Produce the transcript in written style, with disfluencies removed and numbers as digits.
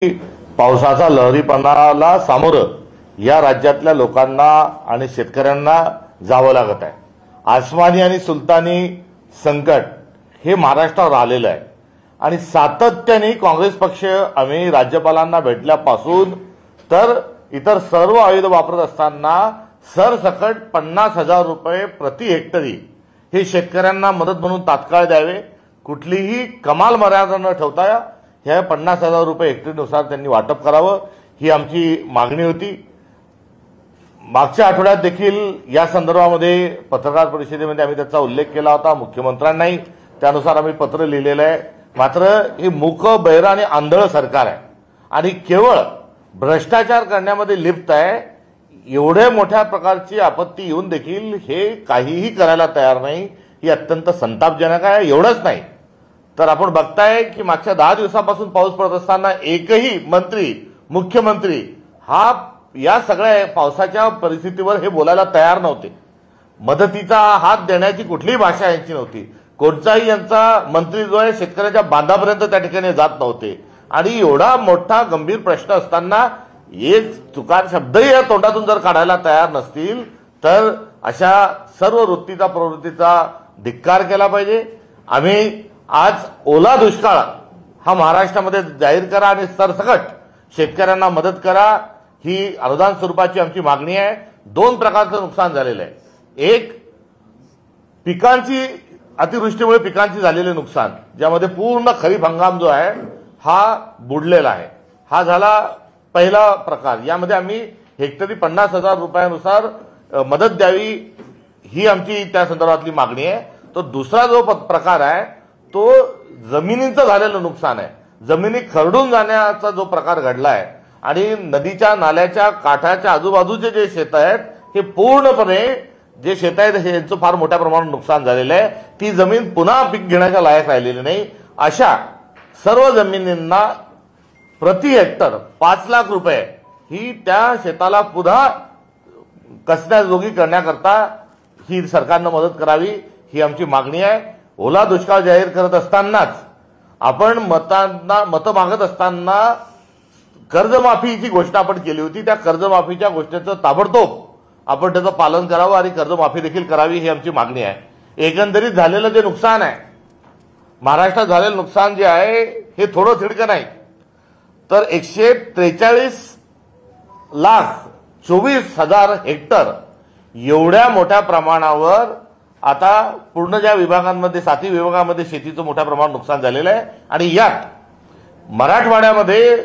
पावसाचा लहरीपणाला सामोरं या राज्यातल्या लोकांना आणि शेतकऱ्यांना जावं लागत आहे। आसमानी आणि सुलतानी संकट हे महाराष्ट्रावर आलेलं आहे आणि सातत्याने काँग्रेस पक्ष आम्ही राज्यपालांना भेटल्यापासून तर इतर सर्व आयुध वापरत असताना सरसकट 50,000 रुपये प्रति हेक्टरी हे शेतकऱ्यांना मदत म्हणून तात्काळ द्यावे। कुठलीही कमाल मर्यादा न ठेवता ह्या 50,000 रुपये हेक्टरीनुसार त्यांनी वाटप करावं ही आमची मागणी होती। मागच्या आठवड्यात देखील या संदर्भामध्ये पत्रकार परिषदेमध्ये आम्ही त्याचा उल्लेख केला होता, मुख्यमंत्र्यांनाही त्यानुसार आम्ही पत्र लिहिलेलं आहे। मात्र हे मूक बहिर आणि आंधळ सरकार आहे आणि केवळ भ्रष्टाचार करण्यामध्ये लिप्त आहे। एवढे मोठ्या प्रकारची आपत्ती येऊन देखील हे काहीही करायला तयार नाही, ही अत्यंत संतापजनक आहे। एवढंच नाही तर आपण बघताय की मागच्या 10 दिवसापासून पाऊस पडत असताना एकही मंत्री मुख्यमंत्री हा या सगळ्या पावसाच्या परिस्थितीवर हे बोलायला तयार नव्हते। मदतीचा हात देण्याची कुठलीही भाषा यांची नव्हती। कोणताही यांचा मंत्री जो आहे शेतकऱ्याच्या बांधापर्यंत त्या ठिकाणी जात नव्हते आणि एवढा मोठा गंभीर प्रश्न असताना एक चुकार शब्दही या तोंडातून जर काढायला तयार नसतील तर अशा सर्व वृत्तीचा प्रवृत्तीचा धिक्कार केला पाहिजे। आम्ही आज ओला दुष्काळ हा महाराष्ट्रामध्ये जाहीर करा आणि सरसकट शेतकऱ्यांना मदत करा ही अनुदान स्वरूपाची आमची मागणी आहे। दोन प्रकारचं नुकसान झालेलं आहे। एक पिकांची अतिवृष्टीमुळे पिकांची झालेले नुकसान, ज्यामध्ये पूर्ण खरीप हंगाम जो आहे हा बुडलेला आहे। हा झाला पहिला प्रकार। यामध्ये आम्ही हेक्टरी 50,000 रुपयानुसार मदत द्यावी ही आमची त्या संदर्भातली मागणी आहे। तो दुसरा जो प्रकार आहे तो जमिनींचं झालेलं नुकसान आहे। जमिनी खरडून जाण्याचा जो प्रकार घडला आहे आणि नदीच्या नाल्याच्या काठाच्या आजूबाजूचे जे शेत आहेत हे पूर्णपणे जे शेत आहेत यांचं फार मोठ्या प्रमाणात नुकसान झालेलं आहे। ती जमीन पुन्हा पीक घेण्याच्या लायक राहिलेली नाही। अशा सर्व जमिनींना प्रति हेक्टर 5 लाख रुपये ही त्या शेताला पुन्हा कसण्याजोगी करण्याकरता ही सरकारनं मदत करावी ही आमची मागणी आहे। ओला दुष्काळ जाहीर करत असतानाच आपण मत मागत असताना कर्जमाफीची घोषणा आपण केली होती। त्या कर्जमाफीच्या घोषणेचं ताबडतोब आपण त्याचं पालन करावं आणि कर्जमाफी देखील करावी ही आमची मागणी आहे। एकंदरीत झालेलं जे नुकसान आहे, महाराष्ट्रात झालेलं नुकसान जे आहे हे थोडं थिडकं नाही तर 143,24,000 हेक्टर एवढ्या मोठ्या प्रमाणावर आता पूर्ण ज्या विभागांमध्ये 7 विभागामध्ये शेतीचं मोठ्या प्रमाणात नुकसान झालेलं आहे आणि यात मराठवाड्यामध्ये